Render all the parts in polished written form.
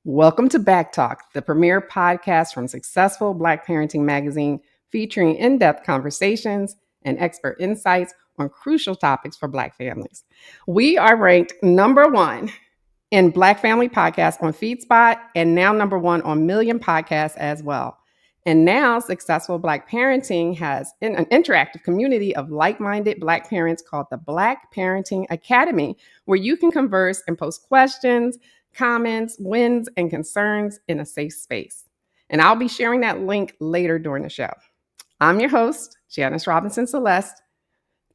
Welcome to BACKtalk, the premier podcast from Successful Black Parenting Magazine, featuring in depth conversations and expert insights on crucial topics for Black families. We are ranked number one in Black Family Podcasts on FeedSpot and now number one on Million Podcasts as well. And now, Successful Black Parenting has an interactive community of like minded Black parents called the Black Parenting Academy, where you can converse and post questions, comments, wins, and concerns in a safe space. And I'll be sharing that link later during the show. I'm your host, Janice Robinson Celeste.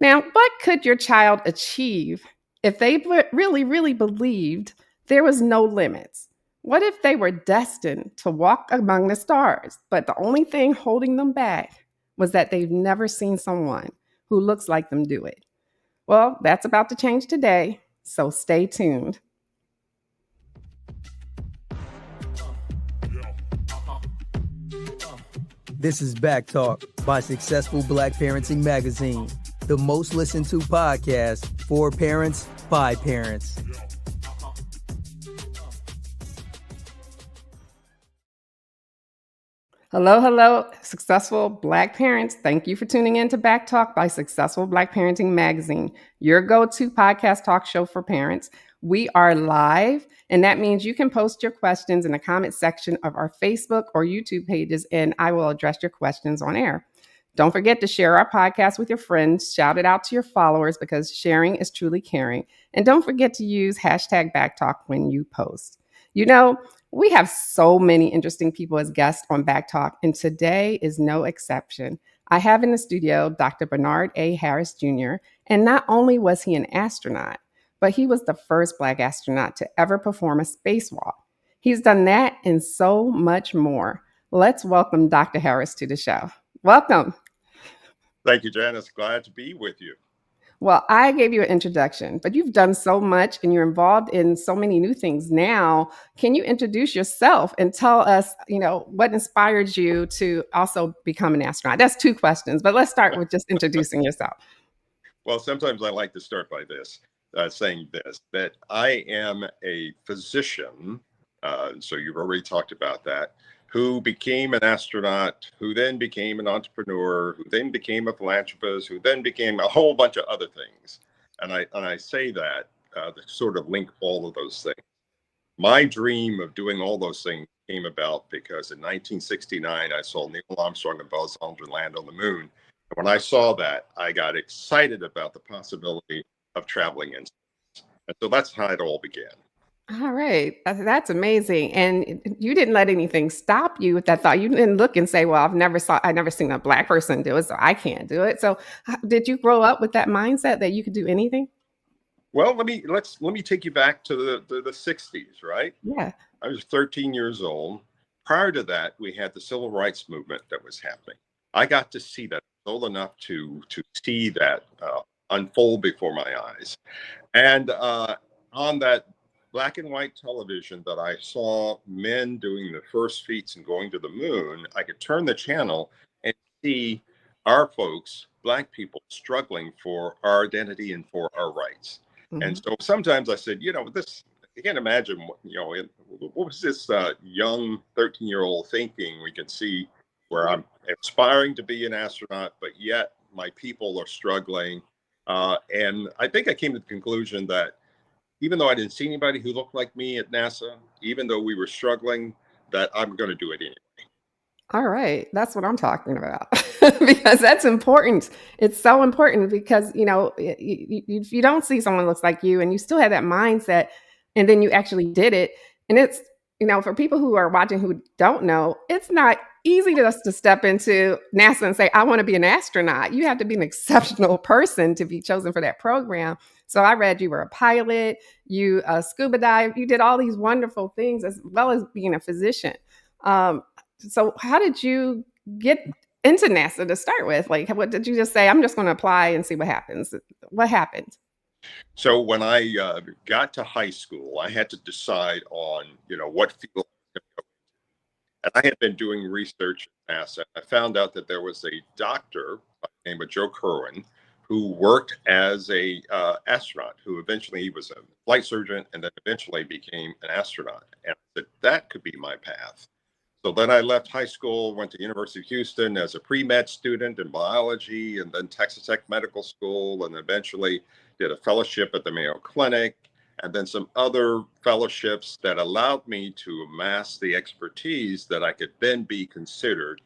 Now, what could your child achieve if they really believed there was no limits? What if they were destined to walk among the stars, but the only thing holding them back was that they've never seen someone who looks like them do it? Well, that's about to change today, so stay tuned. This is BACKtalk by Successful Black Parenting Magazine, the most listened to podcast for parents by parents. Hello, successful Black parents. Thank you for tuning in to BACKtalk by Successful Black Parenting Magazine, your go-to podcast talk show for parents. We are live, and that means you can post your questions in the comment section of our Facebook or YouTube pages, and I will address your questions on air. Don't forget to share our podcast with your friends. Shout it out to your followers because sharing is truly caring. And don't forget to use hashtag BACKtalk when you post. You know, we have so many interesting people as guests on BACKtalk, and today is no exception. I have in the studio Dr. Bernard A. Harris Jr., and not only was he an astronaut, but he was the first Black astronaut to ever perform a spacewalk. He's done that and so much more. Let's welcome Dr. Harris to the show. Welcome. Thank you, Janice. Glad to be with you. Well, I gave you an introduction, but you've done so much and you're involved in so many new things now. Can you introduce yourself and tell us, what inspired you to also become an astronaut? That's two questions, but let's start with just introducing yourself. Well, sometimes I like to start by saying that I am a physician. So you've already talked about that, who became an astronaut, who then became an entrepreneur, who then became a philanthropist, who then became a whole bunch of other things. And I say that to sort of link all of those things. My dream of doing all those things came about because in 1969, I saw Neil Armstrong and Buzz Aldrin land on the moon. And when I saw that, I got excited about the possibility of traveling in space. And so that's how it all began. All right. That's amazing. And you didn't let anything stop you with that thought. You didn't look and say, well, I never seen a Black person do it, so I can't do it. So did you grow up with that mindset that you could do anything? Well, let me take you back to the 60s, right? Yeah. I was 13 years old. Prior to that, we had the civil rights movement that was happening. I got to see that old enough to see that unfold before my eyes. And on that black and white television that I saw men doing the first feats and going to the moon, I could turn the channel and see our folks, Black people, struggling for our identity and for our rights. Mm-hmm. And so sometimes I said, I can't imagine, what was this young 13-year-old thinking? We can see where I'm aspiring to be an astronaut, but yet my people are struggling. And I think I came to the conclusion that even though I didn't see anybody who looked like me at NASA, even though we were struggling, that I'm going to do it anyway. All right. That's what I'm talking about because that's important. It's so important because, if you don't see someone who looks like you and you still have that mindset and then you actually did it. And it's, for people who are watching who don't know, it's not easy to step into NASA and say, I want to be an astronaut. You have to be an exceptional person to be chosen for that program. So I read you were a pilot, you scuba dive, you did all these wonderful things as well as being a physician. So how did you get into NASA to start with? Like, what did you just say? I'm just going to apply and see what happens. What happened? So when I got to high school, I had to decide on, what field I was going to go into. And I had been doing research at NASA. I found out that there was a doctor by the name of Joe Kerwin who worked as a astronaut, who eventually he was a flight surgeon and then eventually became an astronaut. And I said, that could be my path. So then I left high school, went to University of Houston as a pre-med student in biology, and then Texas Tech Medical School, and eventually did a fellowship at the Mayo Clinic, and then some other fellowships that allowed me to amass the expertise that I could then be considered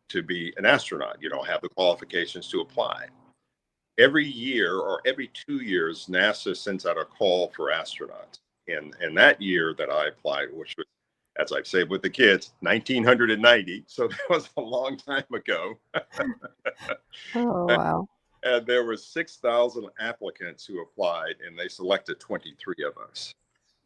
to be an astronaut, have the qualifications to apply. Every year or every 2 years, NASA sends out a call for astronauts. And that year that I applied, which was, as I've said with the kids, 1990. So that was a long time ago. Oh, wow. And there were 6,000 applicants who applied, and they selected 23 of us.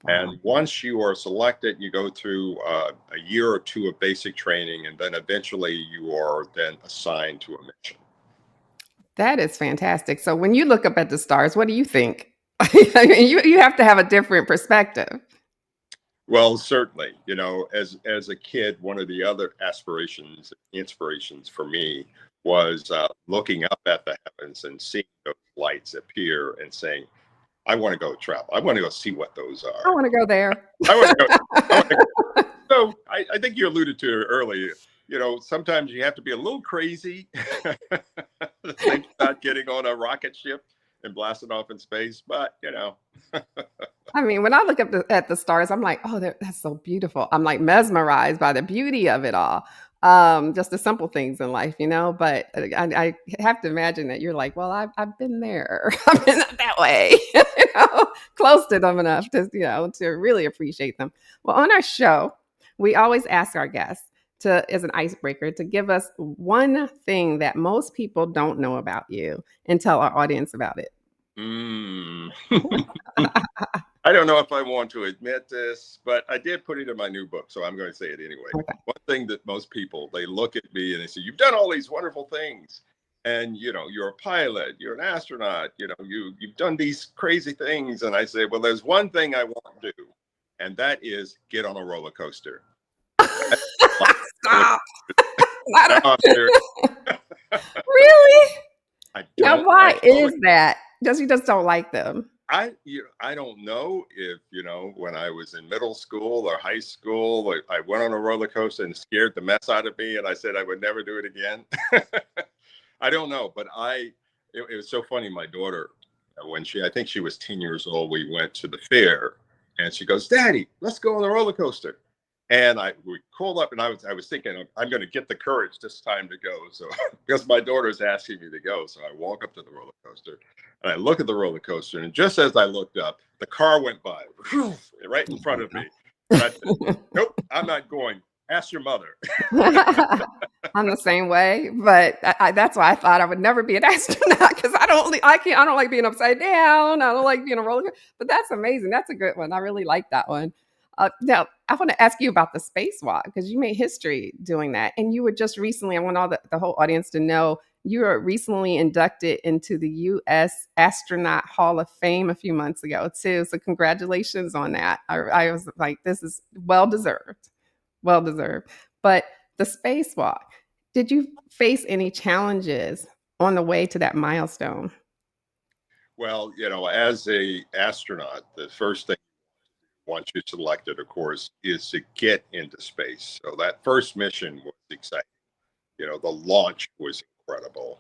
Wow. And once you are selected, you go through a year or two of basic training, and then eventually you are then assigned to a mission. That is fantastic. So when you look up at the stars, what do you think? I mean, you have to have a different perspective. Well, certainly, as a kid, one of the other aspirations, inspirations for me was looking up at the heavens and seeing those lights appear and saying, I want to go travel. I want to go see what those I are. want to go there. I want to go. I want to go. So I think you alluded to it earlier. Sometimes you have to be a little crazy to think about getting on a rocket ship and blasting off in space. But, I mean, when I look up at the stars, I'm like, oh, that's so beautiful. I'm like mesmerized by the beauty of it all. Just the simple things in life, But I have to imagine that you're like, well, I've been there. I've been that way, close to them enough to really appreciate them. Well, on our show, we always ask our guests as an icebreaker, to give us one thing that most people don't know about you and tell our audience about it. I don't know if I want to admit this, but I did put it in my new book, so I'm going to say it anyway. Okay. One thing that most people, they look at me and they say, you've done all these wonderful things. And, you're a pilot, you're an astronaut, you've done these crazy things. And I say, well, there's one thing I won't do, and that is get on a roller coaster. Stop. Really? Now, why is that? You just don't like them? I don't know if, when I was in middle school or high school, I went on a roller coaster and scared the mess out of me. And I said I would never do it again. I don't know. But it was so funny. My daughter, I think she was 10 years old, we went to the fair and she goes, Daddy, let's go on the roller coaster. And we called up and I was thinking, I'm going to get the courage this time to go. So because my daughter's asking me to go. So I walk up to the roller coaster and I look at the roller coaster. And just as I looked up, the car went by right in front of me. And I said, nope, I'm not going. Ask your mother. I'm the same way, but that's why I thought I would never be an astronaut, because I don't like being upside down. I don't like being a roller coaster. But that's amazing. That's a good one. I really like that one. Now, I want to ask you about the spacewalk, because you made history doing that. And you were just recently, I want the whole audience to know, you were recently inducted into the U.S. Astronaut Hall of Fame a few months ago, too. So congratulations on that. I was like, this is well-deserved. Well-deserved. But the spacewalk, did you face any challenges on the way to that milestone? Well, as a astronaut, the first thing once you're selected, of course, is to get into space. So that first mission was exciting. The launch was incredible.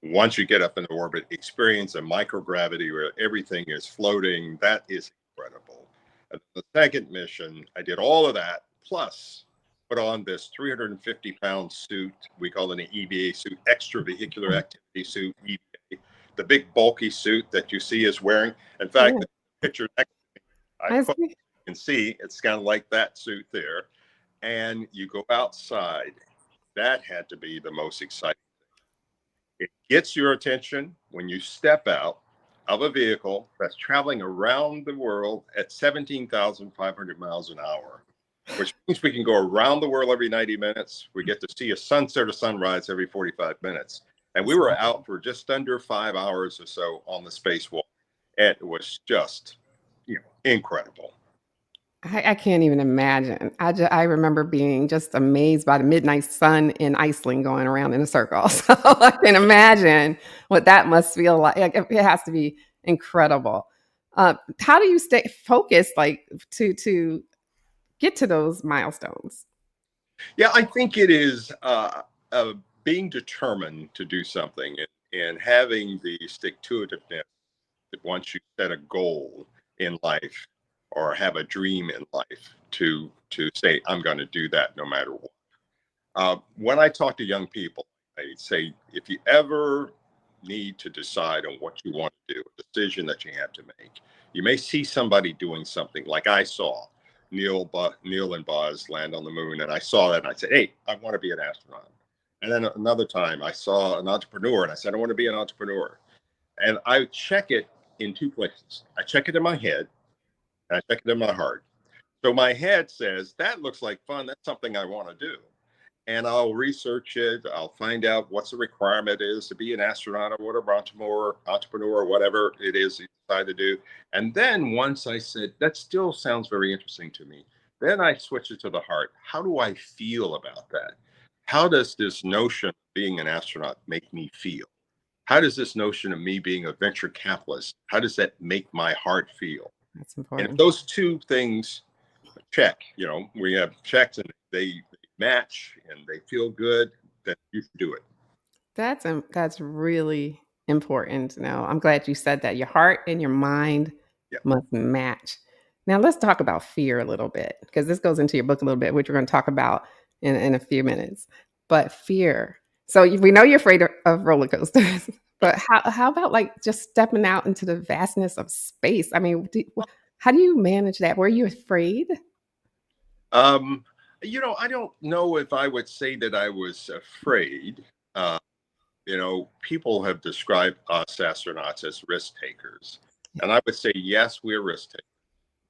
Once you get up into orbit, experience a microgravity where everything is floating. That is incredible. And the second mission, I did all of that, plus put on this 350-pound suit. We call it an EVA suit, extravehicular activity suit, EVA, the big bulky suit that you see is wearing. In fact, the picture next you can see it's kind of like that suit there. And you go outside. That had to be the most exciting thing. It gets your attention when you step out of a vehicle that's traveling around the world at 17,500 miles an hour, which means we can go around the world every 90 minutes. We get to see a sunset or sunrise every 45 minutes. And we were out for just under 5 hours or so on the spacewalk. And it was just incredible. I can't even imagine. I remember being just amazed by the midnight sun in Iceland going around in a circle. So I can imagine what that must feel like. Like, it has to be incredible. How do you stay focused, like to get to those milestones? Yeah, I think it is being determined to do something and having the stick to itiveness that once you set a goal in life or have a dream in life to say, I'm going to do that no matter what. When I talk to young people, I say, if you ever need to decide on what you want to do, a decision that you have to make, you may see somebody doing something like I saw Neil and Buzz land on the moon, and I saw that and I said, hey, I want to be an astronaut. And then another time I saw an entrepreneur and I said, I want to be an entrepreneur. And I check it in two places. I check it in my head and I check it in my heart. So my head says, that looks like fun. That's something I want to do. And I'll research it. I'll find out what's the requirement is to be an astronaut or whatever, entrepreneur, or whatever it is you decide to do. And then once I said, that still sounds very interesting to me, then I switch it to the heart. How do I feel about that? How does this notion of being an astronaut make me feel? How does this notion of me being a venture capitalist, how does that make my heart feel? That's And if important. those two things check, we have checks and they match and they feel good, then you should do it. That's really important. Now, I'm glad you said that. Your heart and your mind Yeah. must match. Now, let's talk about fear a little bit because this goes into your book a little bit, which we're going to talk about in a few minutes. But fear. So we know you're afraid of roller coasters, but how about like just stepping out into the vastness of space? I mean, how do you manage that? Were you afraid? Um, I don't know if I would say that I was afraid. Uh, People have described us astronauts as risk takers. Yeah, And I would say, yes, we're risk takers.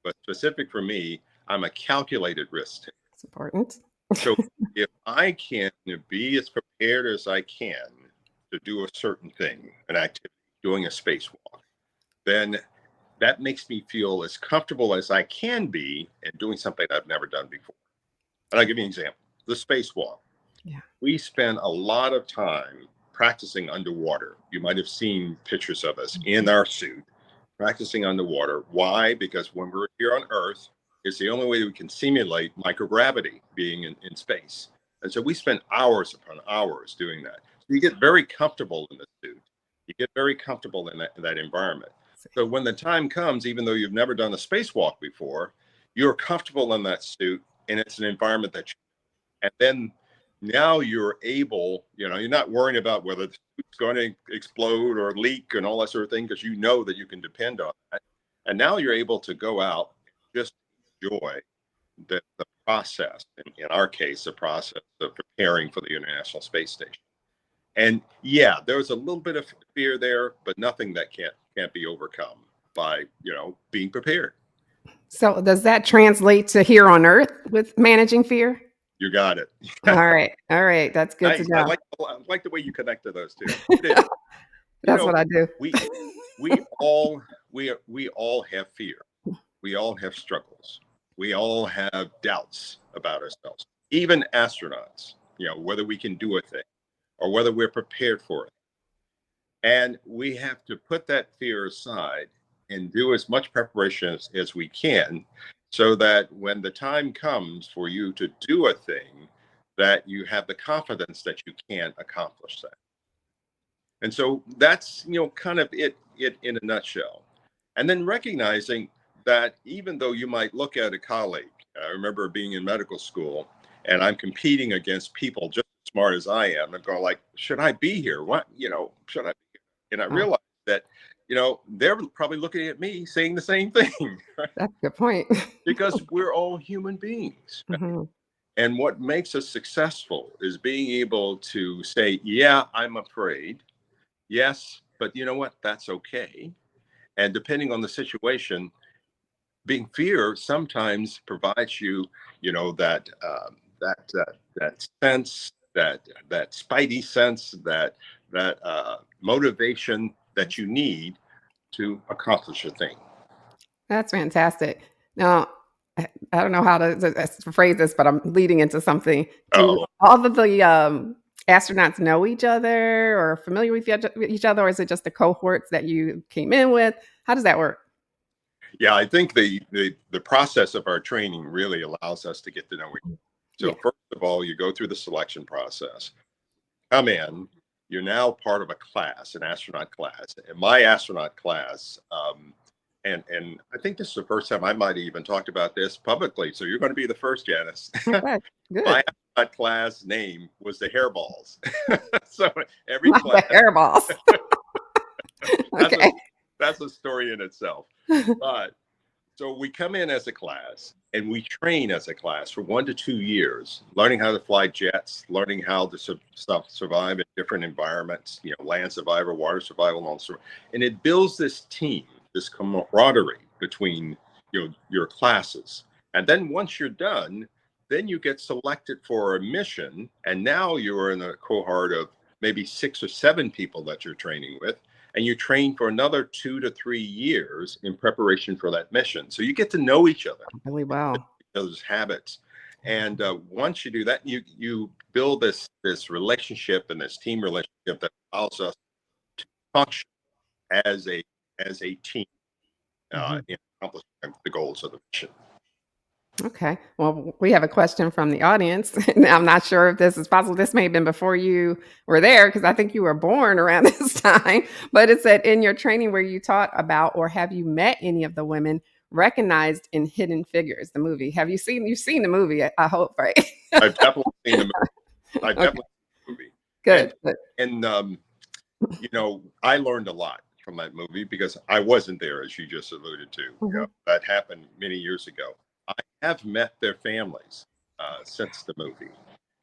But specific for me, I'm a calculated risk taker. it's important. So if I can be as prepared as I can to do a certain thing, an activity, doing a spacewalk, then that makes me feel as comfortable as I can be in doing something I've never done before. And I'll give you an example. The spacewalk. Yeah. We spend a lot of time practicing underwater. You might have seen pictures of us in our suit practicing underwater. Why? Because when we're here on Earth, it's the only way we can simulate microgravity being in space. And so we spend hours upon hours doing that. So you get very comfortable in the suit. You get very comfortable in that environment. So when the time comes, even though you've never done a spacewalk before, you're comfortable in that suit and it's an environment that you, and then now you're able, you're not worrying about whether it's going to explode or leak and all that sort of thing, because you know that you can depend on that. And now you're able to go out and just enjoy the process, in our case, the process of preparing for the International Space Station. And yeah, there was a little bit of fear there, but nothing that can't be overcome by, being prepared. So does that translate to here on Earth with managing fear? You got it. All right, that's good to Nice. I know. like the way you connected those two. It is. You That's know, what I do. we we all we all have fear. We all have struggles. We all have doubts about ourselves. Even astronauts, whether we can do a thing or whether we're prepared for it. And we have to put that fear aside and do as much preparation as we can so that when the time comes for you to do a thing, that you have the confidence that you can accomplish that. And so that's, kind of it in a nutshell. And then recognizing that even though you might look at a colleague, I remember being in medical school and I'm competing against people just as smart as I am and going like, should I be here? What, should I be here? And I Oh, realized that, they're probably looking at me saying the same thing, right? that's a good point. Because we're all human beings. Mhm. And what makes us successful is being able to say, yeah, I'm afraid. Yes, but you know what? That's okay. And depending on the situation, being fear sometimes provides you, that sense, that spidey sense, that motivation that you need to accomplish a thing. That's fantastic. Now, I don't know how to phrase this, but I'm leading into something. Do Oh, all of the astronauts know each other or familiar with each other, or is it just the cohorts that you came in with? How does that work? yeah. I think the process of our training really allows us to get to know each other. Yeah. So first of all, you go through the selection process. Come in. You're now part of a class, an astronaut class. And my astronaut class, and I think this is the first time I might have even talked about this publicly. So you're going to be the first, Janice. Okay. My Good. astronaut class name was the Hairballs. So every Not the class, hairballs. that's a Okay. that's a story in itself. But so we come in as a class and we train as a class for 1 to 2 years, learning how to fly jets, learning how to survive in different environments, land survival, water survival, and all sorts. And it builds this team, this camaraderie between your classes. And then once you're done, then you get selected for a mission, and now you're in a cohort of maybe 6 or 7 people that you're training with, and you train for another 2 to 3 years in preparation for that mission. So you get to know each other, Really well. each other's habits, and once you do that, you build this relationship and this team relationship that allows us to function as a team Mhm. in accomplishing the goals of the mission. Okay. Well, we have a question from the audience. Now, I'm not sure if this is possible. This may have been before you were there because I think you were born around this time. But it said in your training where you taught about or have you met any of the women recognized in Hidden Figures, the movie? You've seen the movie, I hope, right? I've definitely seen the movie. I've Okay. definitely seen the movie, and Good. Good. I learned a lot from that movie because I wasn't there, as you just alluded to. Mhm. That happened many years ago. I have met their families since the movie,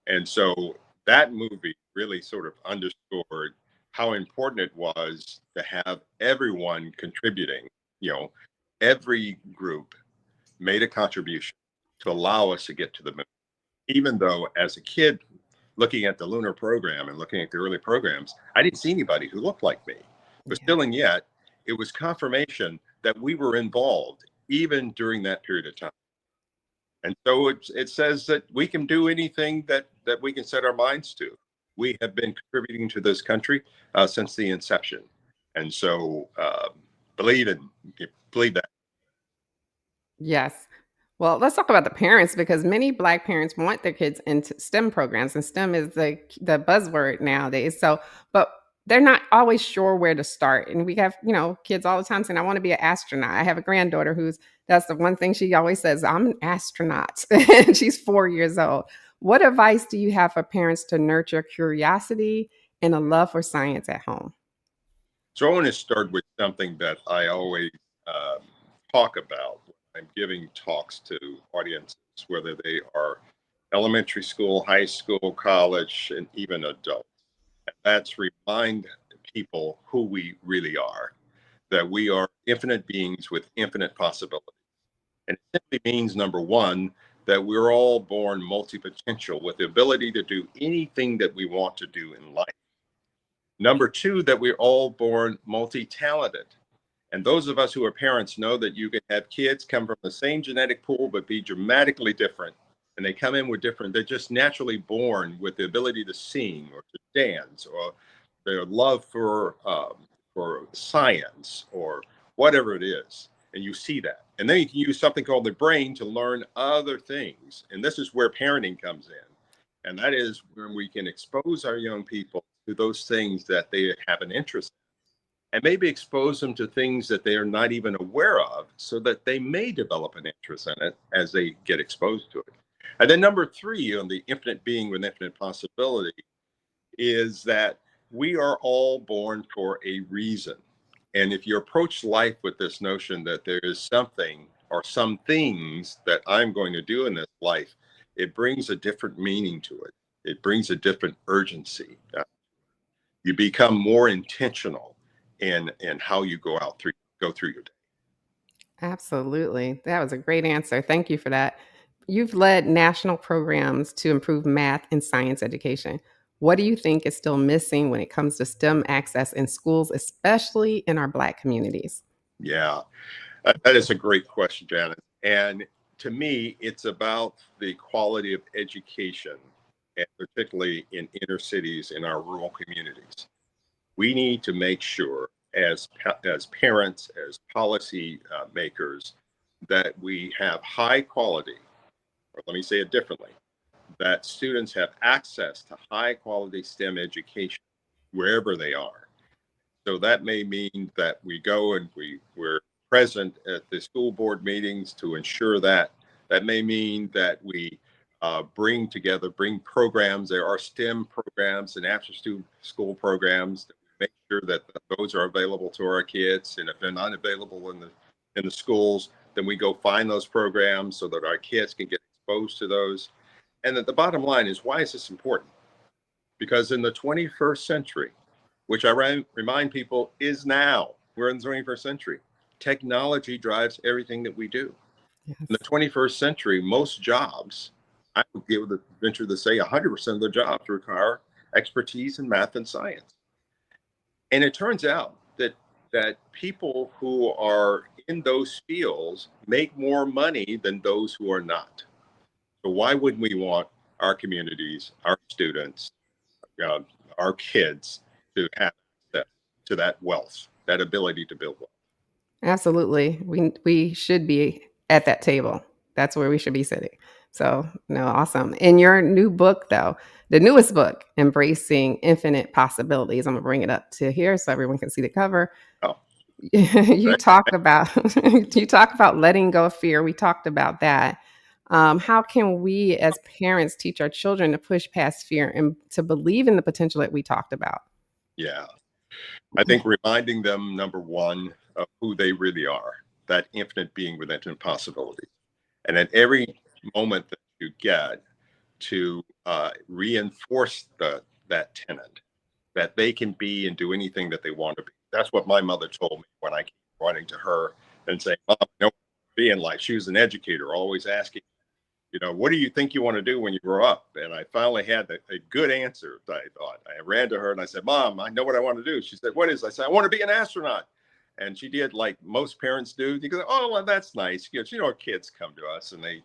and so that movie really sort of underscored how important it was to have everyone contributing. You know, every group made a contribution to allow us to get to the moon. Even though, as a kid, looking at the lunar program and looking at the early programs, I didn't see anybody who looked like me. But Yeah. still, and yet, it was confirmation that we were involved even during that period of time. And so it says that we can do anything that we can set our minds to. We have been contributing to this country since the inception. And so believe in believe that. Yes. Well, let's talk about the parents because many Black parents want their kids into STEM programs, and STEM is the buzzword nowadays. So, but they're not always sure where to start. And we have, kids all the time saying, "I want to be an astronaut." I have a granddaughter who's that's the one thing she always says, "I'm an astronaut." And she's 4 years old. What advice do you have for parents to nurture curiosity and a love for science at home? So I want to start with something that I always um, talk about when I'm giving talks to audiences, whether they are elementary school, high school, college, and even adults. And that's remind people who we really are, that we are infinite beings with infinite possibilities. And it simply means, number one, that we're all born multi-potential with the ability to do anything that we want to do in life. Number two, that we're all born multi-talented. And those of us who are parents know that you can have kids come from the same genetic pool but be dramatically different. And they come in with different, they're just naturally born with the ability to sing or to dance or their love for science or whatever it is. And you see that. And then you can use something called the brain to learn other things. And this is where parenting comes in. And that is when we can expose our young people to those things that they have an interest in and maybe expose them to things that they are not even aware of so that they may develop an interest in it as they get exposed to it. And then number three on the infinite being with infinite possibility is that we are all born for a reason. And if you approach life with this notion that there is something or some things that I'm going to do in this life, it brings a different meaning to it. It brings a different urgency. You become more intentional in how you go through your day. Absolutely. That was a great answer. Thank you for that. You've led national programs to improve math and science education. What do you think is still missing when it comes to STEM access in schools, especially in our Black communities? Yeah, that is a great question, Janet. And to me, it's about the quality of education, and particularly in inner cities, in our rural communities. We need to make sure, as parents, as policy makers, that we have high quality, or let me say it differently, that students have access to high quality STEM education wherever they are. So that may mean that we go and we're present at the school board meetings to ensure that. That may mean that we bring programs. There are STEM programs and after school programs. That we make sure that those are available to our kids. And if they're not available in the schools, then we go find those programs so that our kids can get exposed to those. And the bottom line is, why is this important? Because in the 21st century, which I remind people is now, we're in the 21st century, technology drives everything that we do. Yes. In the 21st century, most jobs, I would be able to venture to say 100% of the jobs require expertise in math and science. And it turns out that people who are in those fields make more money than those who are not. So why wouldn't we want our communities, our students, uh, our kids to have access to that wealth, that ability to build wealth? Absolutely. We should be at that table. That's where we should be sitting. So, no, awesome. In your new book, though, the newest book, Embracing Infinite Possibilities, I'm gonna bring it up to here so everyone can see the cover. Oh, You right. talk about you talk about letting go of fear. We talked about that. How can we as parents teach our children to push past fear and to believe in the potential that we talked about? Yeah. I think reminding them, number one, of who they really are, that infinite being with infinite possibilities. And at every moment that you get to reinforce that tenet, that they can be and do anything that they want to be. That's what my mother told me when I came running to her and saying, Mom, I know what I want to be in life. She was an educator, always asking, what do you think you want to do when you grow up? And I finally had a good answer. I thought I ran to her and I said, Mom, I know what I want to do. She said, what is? I said, I want to be an astronaut. And she did like most parents do. You go, oh, well, that's nice. Because, our kids come to us and they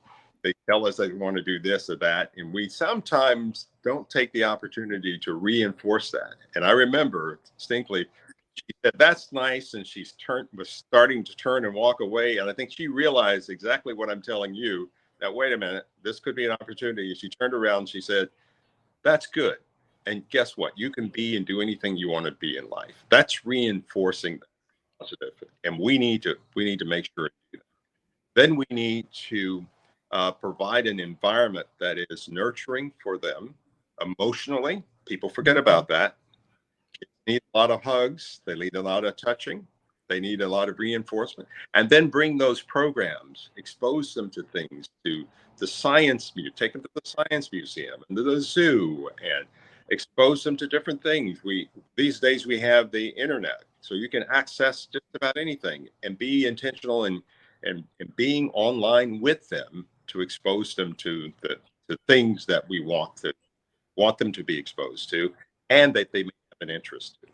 tell us they want to do this or that. And we sometimes don't take the opportunity to reinforce that. And I remember distinctly, she said, that's nice. And was starting to turn and walk away. And I think she realized exactly what I'm telling you. Now, wait a minute, this could be an opportunity. She turned around and she said, that's good. And guess what? You can be and do anything you want to be in life. That's reinforcing the positive. And we need to make sure to do that. Then we need to provide an environment that is nurturing for them emotionally. People forget about that. Kids need a lot of hugs. They need a lot of touching. They need a lot of reinforcement. And then bring those programs, expose them to things, to the science museum, take them to the science museum and to the zoo, and expose them to different things. These days we have the internet, so you can access just about anything and be intentional and being online with them to expose them to the things that we want them to be exposed to, and that they may have an interest in.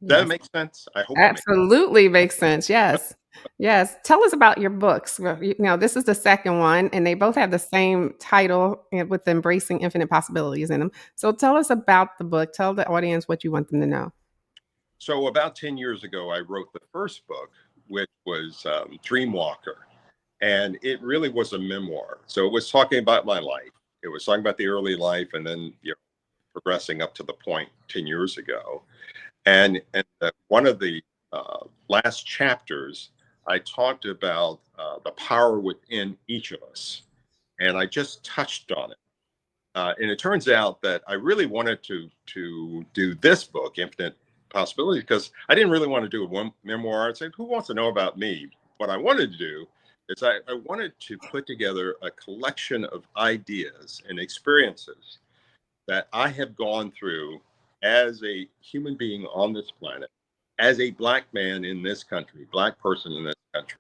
Does that Yes. make sense? I hope it makes Absolutely makes sense. Yes. Yes. Tell us about your books. Well, this is the second one, and they both have the same title with Embracing Infinite Possibilities in them. So tell us about the book. Tell the audience what you want them to know. So about 10 years ago, I wrote the first book, which was Dreamwalker. And it really was a memoir. So it was talking about my life. It was talking about the early life and then progressing up to the point 10 years ago. And one of the last chapters, I talked about the power within each of us. And I just touched on it. And it turns out that I really wanted to do this book, Infinite Possibilities, because I didn't really want to do one memoir. I said, who wants to know about me? What I wanted to do is I wanted to put together a collection of ideas and experiences that I have gone through as a human being on this planet, as a Black man in this country, Black person in this country,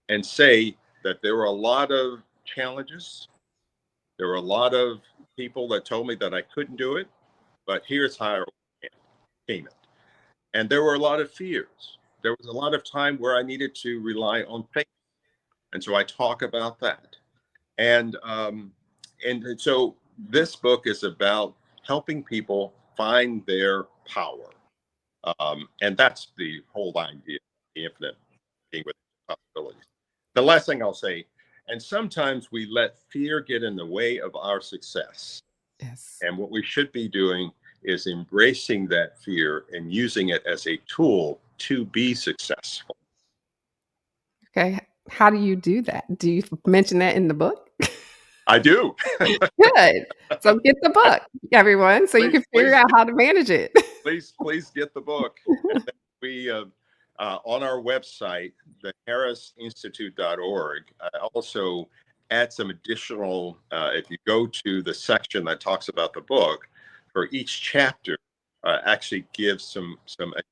and say that there were a lot of challenges. There were a lot of people that told me that I couldn't do it, but here's how I overcame it. And there were a lot of fears. There was a lot of time where I needed to rely on faith. And so I talk about that. And so this book is about helping people find their power. And that's the whole idea, the infinite being with possibilities. The last thing I'll say, and sometimes we let fear get in the way of our success. Yes. And what we should be doing is embracing that fear and using it as a tool to be successful. Okay. How do you do that? Do you mention that in the book? I do. Good. So get the book, everyone, so you please, can figure please, out how to manage it. please get the book. And then we, on our website, the harrisinstitute.org, I also add some additional, if you go to the section that talks about the book, for each chapter, actually gives some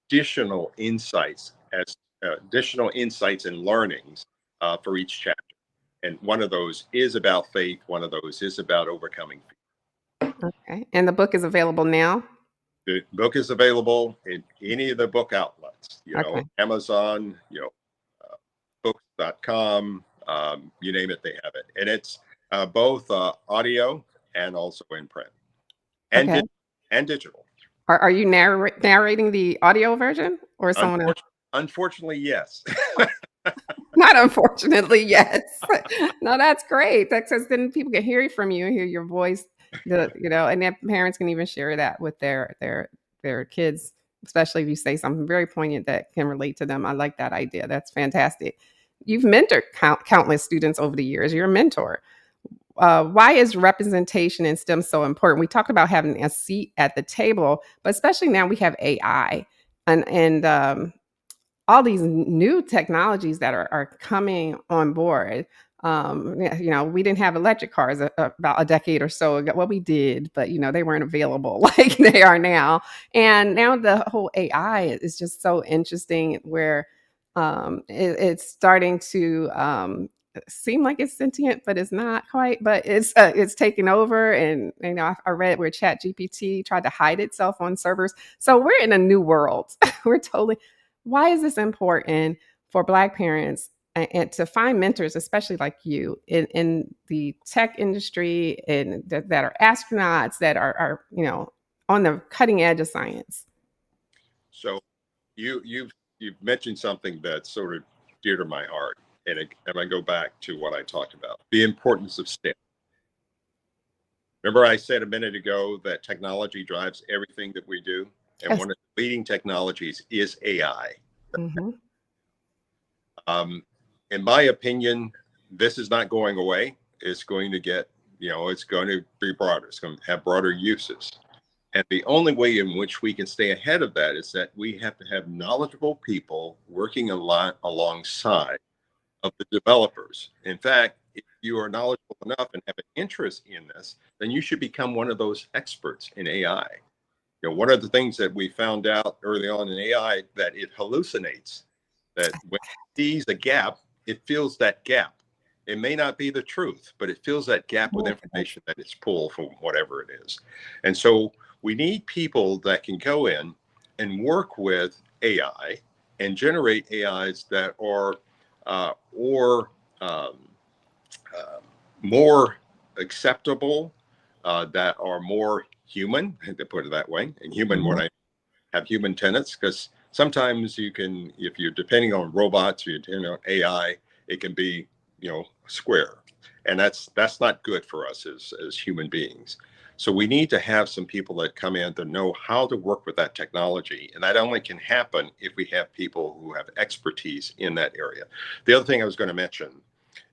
additional insights as additional insights and learnings for each chapter. And one of those is about faith. One of those is about overcoming fear. Okay. And the book is available now? The book is available in any of the book outlets, Okay. Amazon, books.com, you name it, they have it. And it's both audio and also in print and, Okay. and digital. Are you narrating the audio version or someone else? Unfortunately, yes. Not unfortunately, yes. No, that's great. That says then people can hear from you and hear your voice. And then parents can even share that with their kids, especially if you say something very poignant that can relate to them. I like that idea. That's fantastic. You've mentored countless students over the years. You're a mentor. Why is representation in STEM so important? We talk about having a seat at the table, but especially now we have AI and all these new technologies that are coming on board. We didn't have electric cars about a decade or so ago. Well, we did, but they weren't available like they are now. And now the whole AI is just so interesting, where it's starting to seem like it's sentient, but it's not quite. But it's taking over, and I read where Chat GPT tried to hide itself on servers. So we're in a new world. We're totally. Why is this important for Black parents and to find mentors, especially like you, in the tech industry and that are astronauts, that are on the cutting edge of science? So you've mentioned something that's sort of dear to my heart. And I go back to what I talked about, the importance of STEM. Remember, I said a minute ago that technology drives everything that we do, and Yes. one of the leading technologies is AI. Hmm. In my opinion, this is not going away. It's going to get, it's going to be broader. It's going to have broader uses. And the only way in which we can stay ahead of that is that we have to have knowledgeable people working a lot alongside of the developers. In fact, if you are knowledgeable enough and have an interest in this, then you should become one of those experts in AI. One of the things that we found out early on in AI, that it hallucinates, that when it sees a gap, it fills that gap. It may not be the truth, but it fills that gap with information that it's pulled from whatever it is. And so we need people that can go in and work with AI and generate AIs that are or more acceptable, that are more human, to put it that way. And human, when Hmm. I have human tenets, because sometimes you can, if you're depending on robots or you're depending on AI, it can be, square. And that's not good for us as human beings. So we need to have some people that come in to know how to work with that technology. And that only can happen if we have people who have expertise in that area. The other thing I was going to mention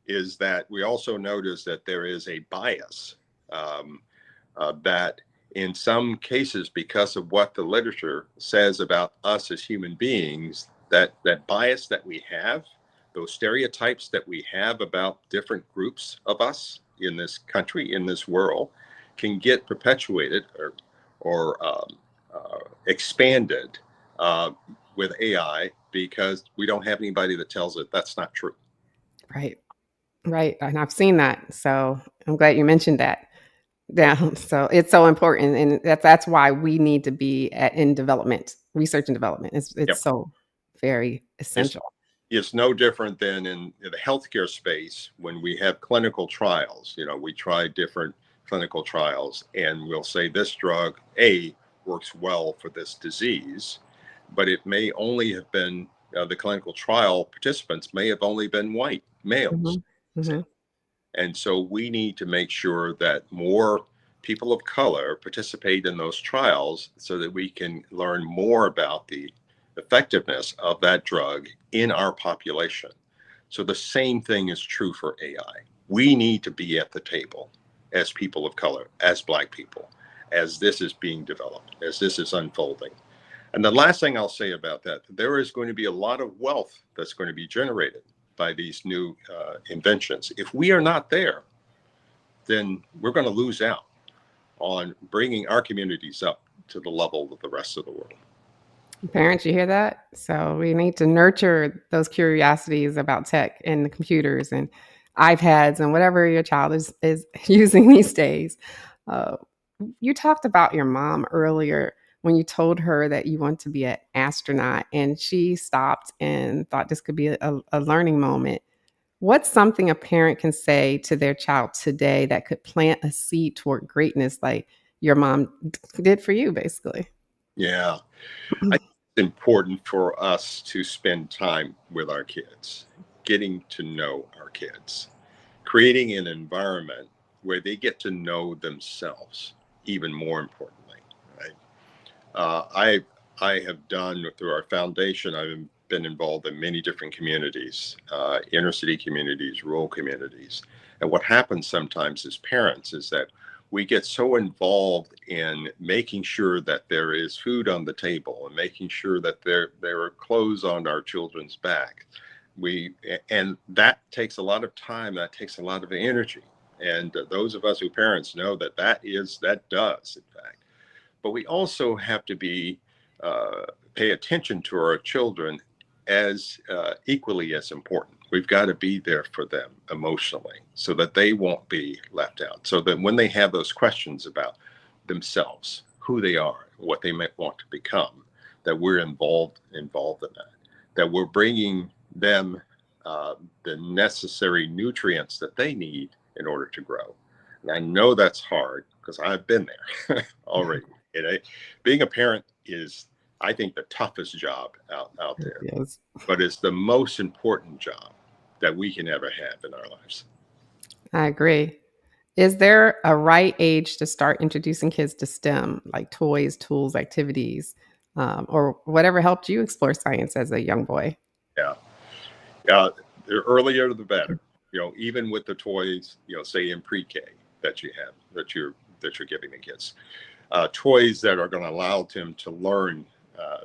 is that we also notice that there is a bias, that in some cases, because of what the literature says about us as human beings, that bias that we have, those stereotypes that we have about different groups of us in this country, in this world, can get perpetuated or expanded uh, with AI, because we don't have anybody that tells it that's not true. Right. Right. And I've seen that. So I'm glad you mentioned that. Yeah. So it's so important. And that's why we need to be in development, research and development. It's Yep. so very Just essential. It's no different than in the healthcare space when we have clinical trials. We try different clinical trials and we'll say this drug A works well for this disease, but it may only have been the clinical trial participants may have only been white males. Mhm. Mhm. And so we need to make sure that more people of color participate in those trials so that we can learn more about the effectiveness of that drug in our population. So the same thing is true for AI. We need to be at the table as people of color, as Black people, as this is being developed, as this is unfolding. And the last thing I'll say about that, there is going to be a lot of wealth that's going to be generated by these new inventions. If we are not there, then we're going to lose out on bringing our communities up to the level of the rest of the world. Parents, you hear that? So we need to nurture those curiosities about tech and the computers and iPads and whatever your child is using these days. Uh, you talked about your mom earlier when you told her that you want to be an astronaut, and she stopped and thought this could be a learning moment. What's something a parent can say to their child today that could plant a seed toward greatness, like your mom did for you, basically? Yeah, I think it's important for us to spend time with our kids, getting to know our kids, creating an environment where they get to know themselves, even more importantly, right? Uh, I I have done through our foundation. I've been involved in many different communities, inner city communities, rural communities, and what happens sometimes as parents is that we get so involved in making sure that there is food on the table and making sure that there are clothes on our children's back. And that takes a lot of time. That takes a lot of energy. And those of us who parents know that that does, in fact. But we also have to uh, pay attention to our children as equally as important. We've got to be there for them emotionally so that they won't be left out. So that when they have those questions about themselves, who they are, what they might want to become, that we're involved in that, that we're bringing them the necessary nutrients that they need in order to grow. And I know that's hard because I've been there already. Being a parent is, I think, the toughest job out there, Yes. but it's the most important job that we can ever have in our lives. I agree. Is there a right age to start introducing kids to STEM, like toys, tools, activities, or whatever helped you explore science as a young boy? Yeah, yeah. The earlier the better. Even with the toys, say in pre-K that you have that you're giving the kids, toys that are going to allow them to learn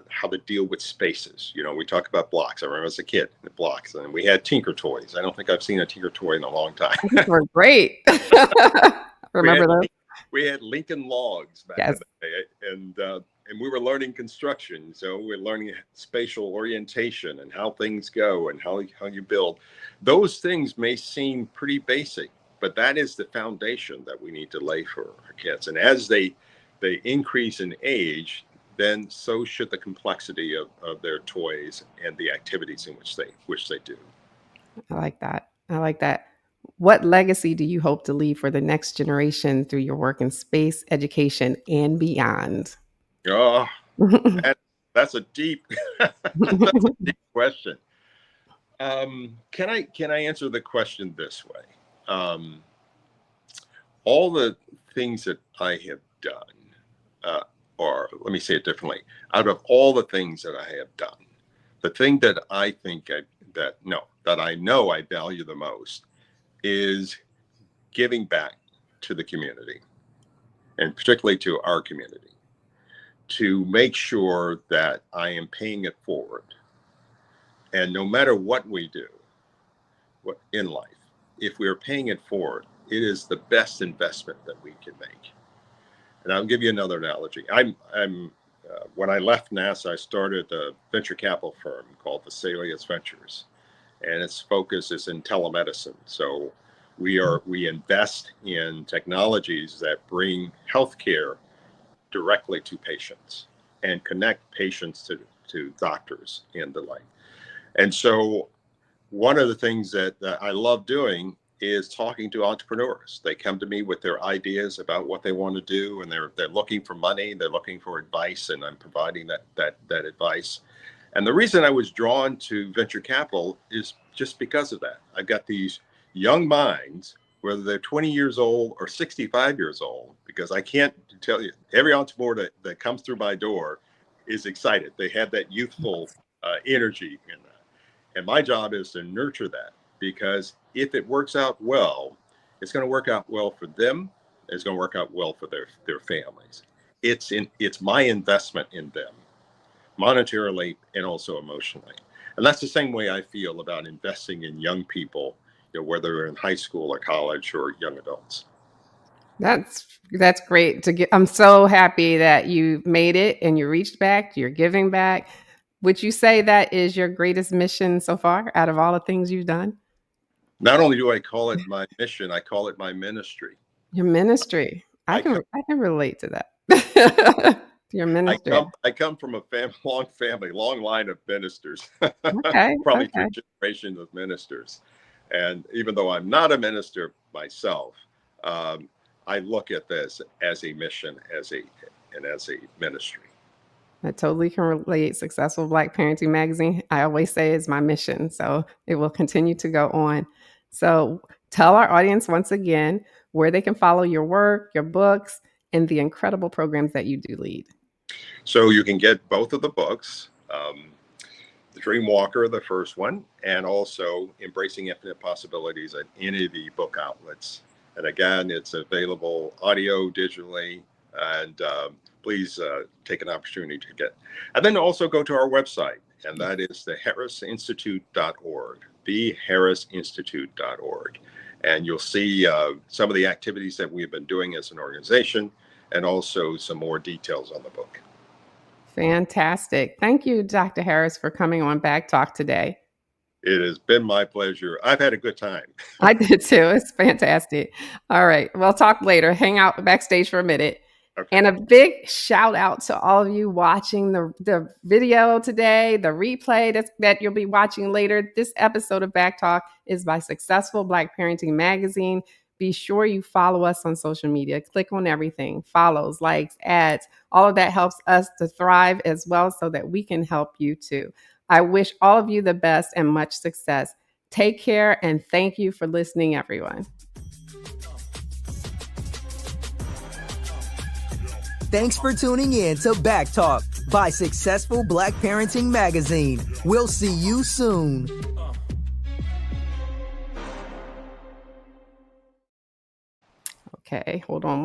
how to deal with spaces. We talk about blocks. I remember as a kid, the blocks, and we had Tinker toys. I don't think I've seen a Tinker toy in a long time. These were great. we Remember had those? we had Lincoln logs back in Yes. the day, and we were learning construction. So we're learning spatial orientation and how things go and how you build. Those things may seem pretty basic, but that is the foundation that we need to lay for our kids. And as they increase in age, then so should the complexity of their toys and the activities in which they do. I like that. I like that. What legacy do you hope to leave for the next generation through your work in space, education, and beyond? Oh, that, that's a deep that's a deep question. Can I answer the question this way? Um, all the things that I have done, uh, or let me say it differently, out of all the things that I have done, the thing that I think that I know I value the most is giving back to the community, and particularly to our community, to make sure that I am paying it forward. And no matter what we do, what in life, if we are paying it forward, it is the best investment that we can make. And I'll give you another analogy. I'm when I left NASA, I started a venture capital firm called Vesalius Ventures, and its focus is in telemedicine. So we invest in technologies that bring healthcare directly to patients and connect patients to doctors and the like. And so one of the things that I love doing is talking to entrepreneurs. They come to me with their ideas about what they want to do, and they're looking for money, they're looking for advice, and I'm providing that advice. And the reason I was drawn to venture capital is just because of that. I've got these young minds, whether they're 20 years old or 65 years old, because I can't tell you, every entrepreneur that comes through my door is excited. They have that youthful energy in that. And my job is to nurture that, because if it works out well, it's going to work out well for them. It's going to work out well for their families. It's my investment in them, monetarily and also emotionally. And that's the same way I feel about investing in young people, whether they're in high school or college or young adults. That's great to get. I'm so happy that you made it and you reached back, you're giving back. Would you say that is your greatest mission so far out of all the things you've done? Not only do I call it my mission, I call it my ministry. Your ministry. I I come, can relate to that. Your ministry. I come from a long line of ministers, Okay. probably Okay. 3 generations of ministers. And even though I'm not a minister myself, I look at this as a mission, as a ministry. I totally can relate. Successful Black Parenting Magazine, I always say, is my mission. So it will continue to go on. So tell our audience once again where they can follow your work, your books, and the incredible programs that you do lead. So you can get both of the books, The Dream Walker, the first one, and also Embracing Infinite Possibilities at any of the book outlets. And again, it's available audio, digitally, and please take an opportunity to get. And then also go to our website, and that is theharrisinstitute.org, theharrisinstitute.org. And you'll see some of the activities that we've been doing as an organization, and also some more details on the book. Fantastic. Thank you, Dr. Harris, for coming on BACKtalk today. It has been my pleasure. I've had a good time. I did too. It's fantastic. All right. We'll talk later. Hang out backstage for a minute. Okay. And a big shout out to all of you watching the video today, the replay that you'll be watching later. This episode of BACKtalk is by Successful Black Parenting Magazine. Be sure you follow us on social media. Click on everything, follows, likes, ads. All of that helps us to thrive as well, so that we can help you too. I wish all of you the best and much success. Take care, and thank you for listening, everyone. Thanks for tuning in to BACKtalk by Successful Black Parenting Magazine. We'll see you soon. Okay, hold on.